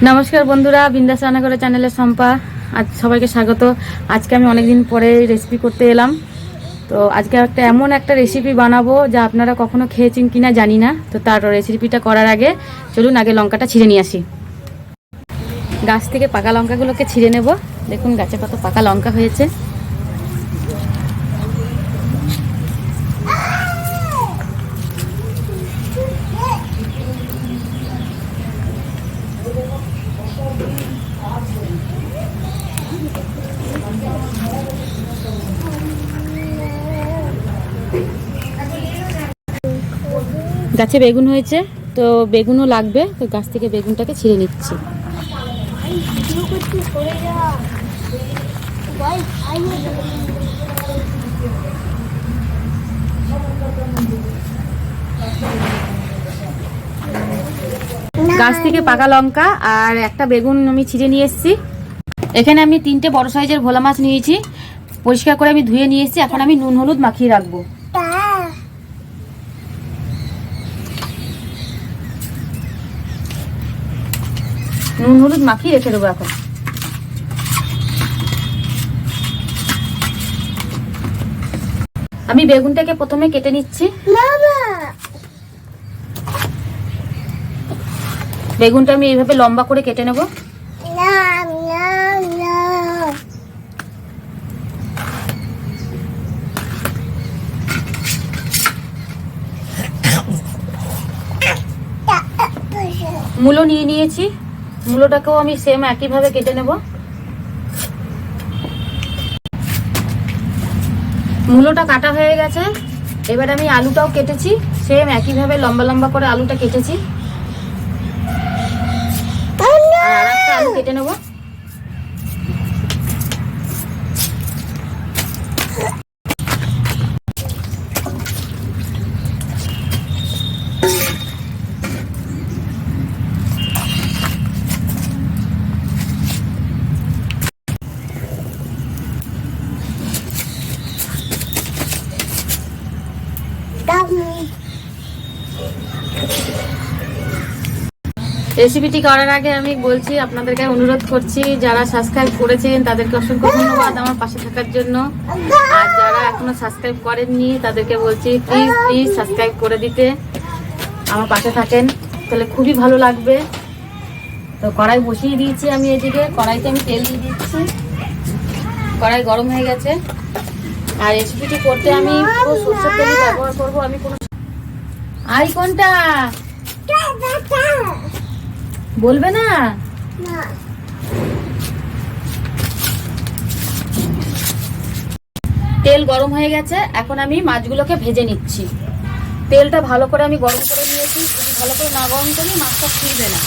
নমস্কার বন্ধুরা, বিন্দাস রান্নাঘর চ্যানেলে সম্পা আজ সবাইকে স্বাগত। আজকে আমি অনেকদিন পরে রেসিপি করতে এলাম। তো আজকে এমন একটা রেসিপি বানাবো যা আপনারা কখনো খেয়েছেন কিনা জানি না। তো তার রেসিপিটা করার আগে চলুন আগে লঙ্কাটা ছিঁড়ে নিয়ে আসি। গাছ থেকে পাকা লঙ্কাগুলোকে ছিঁড়ে নেব। দেখুন গাছে কত পাকা লঙ্কা হয়েছে। গাছে বেগুন হয়েছে, তো বেগুনও লাগবে, তো গাছ থেকে বেগুনটাকে ছিঁড়ে নিচ্ছি। গাছ থেকে পাকা লঙ্কা আর একটা বেগুন আমি ছিঁড়ে নিয়ে এসেছি। এখানে আমি 3টে বড় সাইজের ভোলা মাছ নিয়েছি, পরিষ্কার করে আমি ধুয়ে নিয়ে এসেছি। এখন আমি নুন হলুদ মাখিয়ে রাখবো। নুন হলুদ মাখিয়ে রেখে দেবো। এখন আমি বেগুনটাকে প্রথমে কেটে নিচ্ছি। বেগুনটা আমি এইভাবে লম্বা করে কেটে নেব। মূলো নিয়ে নিয়েছি, মূলোটাকেও আমি সেম একইভাবে কেটে নেব। মূলোটা কাটা হয়ে গেছে। এবার আমি আলুটাও কেটেছি, সেম একইভাবে লম্বা লম্বা করে আলুটা কেটেছি। আর একটা আলু কেটে নেব। রেসিপিটি করার আগে আমি বলছি, আপনাদেরকে অনুরোধ করছি, যারা সাবস্ক্রাইব করেছেন তাদেরকে অসংখ্য ধন্যবাদ আমার পাশে থাকার জন্য। আর যারা এখনো সাবস্ক্রাইব করেননি তাদেরকে বলছি প্লিজ প্লিজ সাবস্ক্রাইব করে দিতে, আমার পাশে থাকেন, তাহলে খুবই ভালো লাগবে। তো কড়াই বসিয়ে দিয়েছি আমি। এদিকে কড়াইতে আমি তেল দিয়ে দিচ্ছি। কড়াই গরম হয়ে গেছে। আর রেসিপিটি করতে আমি সরষের তেলই ব্যবহার করবো। আমি কোনো কোনটা বলবে না। তেল গরম হয়ে গেছে, এখন আমি মাছগুলোকে ভেজে নিচ্ছি। তেলটা ভালো করে আমি গরম করে নিয়েছি। যদি ভালো করে না গরম করি মাছটা ফুটবে না।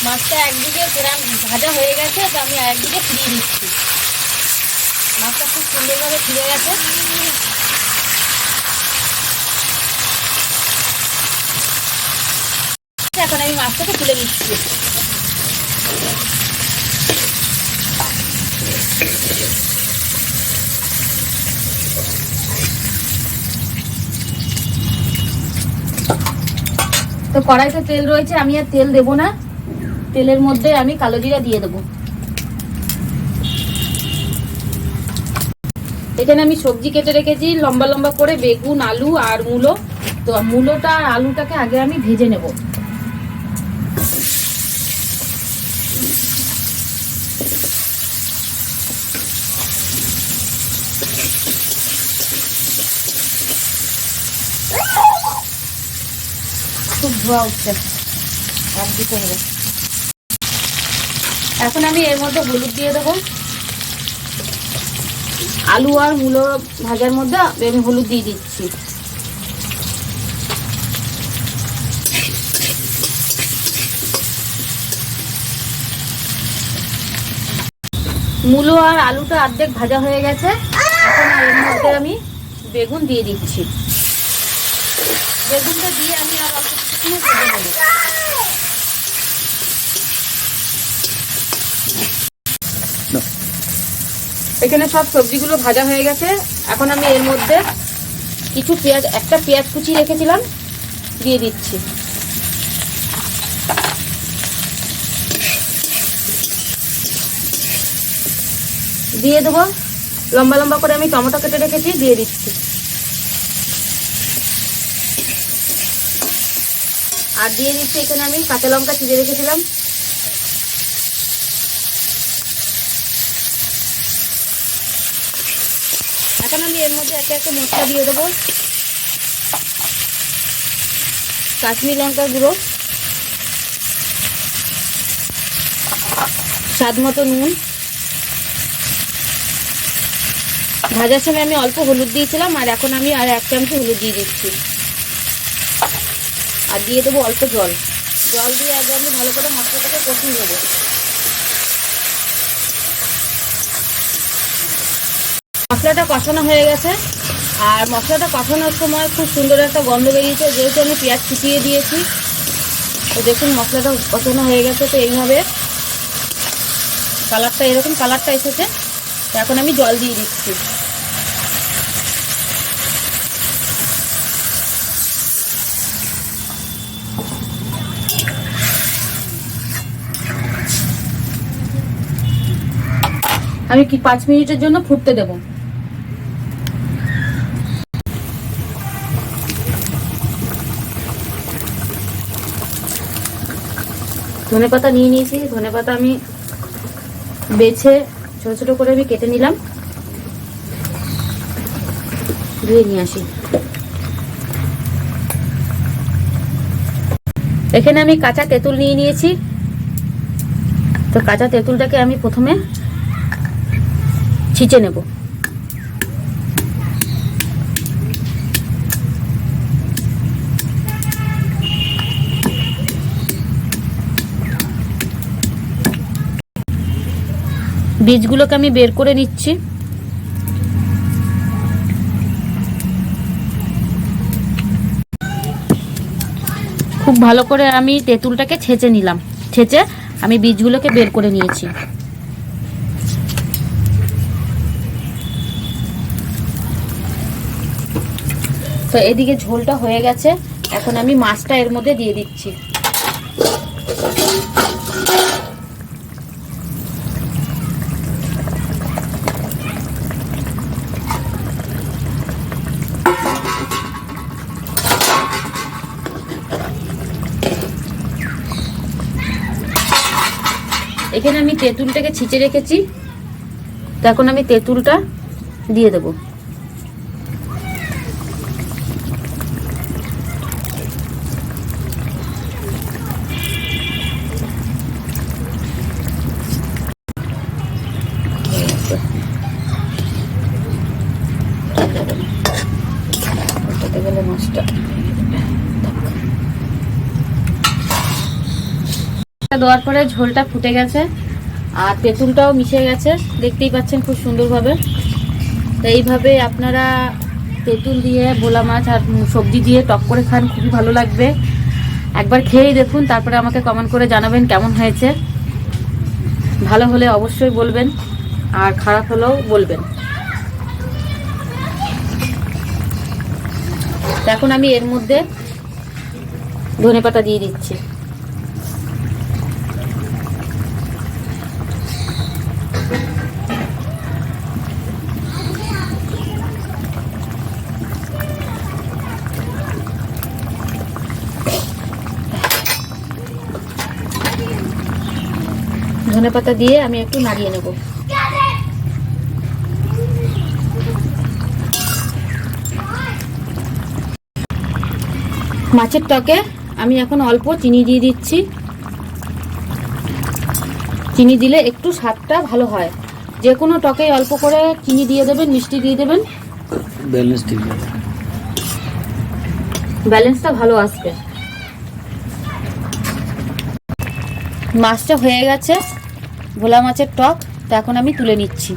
মাছটা একদিকে ভাজা হয়ে গেছে, তো আমি একদিকে ফিরিয়ে দিচ্ছি। মাছটা খুব সুন্দরভাবে ফিরে গেছে। এখন আমি মাছটাকে তুলে নিচ্ছি। তো কড়াইতে তেল রয়েছে, আমি আর তেল দেবো না। তেলের মধ্যে আমি কালো জিরা দিয়ে দেবো। এখানে আমি সবজি কেটে রেখেছি লম্বা লম্বা করে, বেগুন, আলু আর মূলো। তো মূলোটা আর আলুটাকে আগে আমি ভেজে নেব। ধোয়া উঠছে, আর দিতে হবে। এখন আমি এর মধ্যে হলুদ দিয়ে দেবো। আলু আর মূলো ভাজার মধ্যে আমি হলুদ দিয়ে দিচ্ছি। মূলো আর আলুটা অর্ধেক ভাজা হয়ে গেছে। এখন এর মধ্যে আমি বেগুন দিয়ে দিচ্ছি। বেগুনটা দিয়ে আমি আর অল্প কিছুক্ষণ ভেজে নেব। এখানে সব সবজিগুলো ভাজা হয়ে গেছে। এখন আমি এর মধ্যে কিছু পেঁয়াজ, একটা পেঁয়াজ কুচি রেখেছিলাম, দিয়ে দিচ্ছি। দিয়ে দেবো লম্বা লম্বা করে আমি টমেটো কেটে রেখেছি, দিয়ে দিচ্ছি। আর দিয়ে দিচ্ছি এখানে আমি কাঁচা লঙ্কা চিড়ে রেখেছিলাম। এখন আমি এর মধ্যে একে একে মশলা দিয়ে দেবো। কাশ্মীরি লঙ্কার গুঁড়ো, স্বাদ মতো নুন, ভাজার সময় আমি অল্প হলুদ দিয়েছিলাম, আর এখন আমি আর 1 চামচ হলুদ দিয়ে দিচ্ছি। আর দিয়ে দেবো অল্প জল। জল দিয়ে আগে আমি ভালো করে মশলাটাকে কষিয়ে নেবো। মশলাটা কষানো হয়ে গেছে, আর মশলাটা কষানোর সময় খুব সুন্দর একটা গন্ধ বেরিয়েছে, যেহেতু আমি পেঁয়াজ কুচিয়ে দিয়েছি। তো দেখুন মশলাটা কষানো হয়ে গেছে। তো এইভাবে কালারটা, এরকম কালারটা এসেছে। তো এখন আমি জল দিয়ে দিচ্ছি। আমি 5 মিনিটের জন্য ফুটতে দেব। ধনেপাতা নিয়ে নিয়েছি। ধনেপাতা আমি বেছে ছোট ছোট করে আমি কেটে নিলাম, ধুয়ে নিয়ে আসি। এখানে আমি কাঁচা তেঁতুল নিয়ে নিয়েছি। তো কাঁচা তেঁতুলটাকে আমি প্রথমে ছিঁচে নেব। বীজগুলোকে আমি বের করে নিচ্ছি। খুব ভালো করে আমি তেঁতুলটাকে ছেঁচে নিলাম। ছেঁচে আমি বীজগুলোকে বের করে নিয়েছি। তো এদিকে ঝোলটা হয়ে গেছে। এখন আমি মাছটা এর মধ্যে দিয়ে দিচ্ছি। এখানে আমি তেঁতুলটাকে ছিঁচে রেখেছি। তো এখন আমি তেঁতুলটা দিয়ে দেবো। মাছটা দেওয়ার পরে ঝোলটা ফুটে গেছে, আর তেঁতুলটাও মিশে গেছে, দেখতেই পাচ্ছেন খুব সুন্দরভাবে। তো এইভাবে আপনারা তেঁতুল দিয়ে ভোলা মাছ আর সবজি দিয়ে টক করে খান, খুবই ভালো লাগবে। একবার খেয়েই দেখুন, তারপরে আমাকে কমেন্ট করে জানাবেন কেমন হয়েছে। ভালো হলে অবশ্যই বলবেন, আর খারাপ হলেও বলবেন। এখন আমি এর মধ্যে ধনেপাতা দিয়ে দিচ্ছি। ধনেপাতা দিয়ে আমি একটু নাড়িয়ে নেব। মাছের টকে আমি এখন অল্প চিনি দিয়ে দিচ্ছি। চিনি দিলে একটু স্বাদটা ভালো হয়। যে কোনো টকে অল্প করে চিনি দিয়ে দেবেন, মিষ্টি দিয়ে দেবেন, ব্যালেন্সটা ভালো আসবে। মাছটা হয়ে গেছে, ভোলা মাছের টক। তো এখন আমি তুলে নিচ্ছি।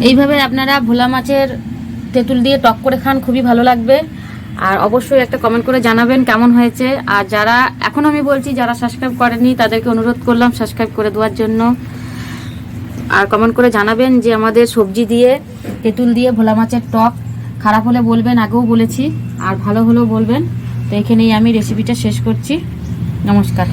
এইভাবে আপনারা ভোলা মাছের তেঁতুল দিয়ে টক করে খান, খুবই ভালো লাগবে। আর অবশ্যই একটা কমেন্ট করে জানাবেন কেমন হয়েছে। আর যারা এখন আমি বলছি যারা সাবস্ক্রাইব করেননি তাদেরকে অনুরোধ করলাম সাবস্ক্রাইব করে দেওয়ার জন্য। আর কমেন্ট করে জানাবেন যে আমাদের সবজি দিয়ে তেঁতুল দিয়ে ভোলা মাছের টক খারাপ হলে বলবেন, আগেও বলেছি, আর ভালো হলেও বলবেন। তো এখানেই আমি রেসিপিটা শেষ করছি। নমস্কার।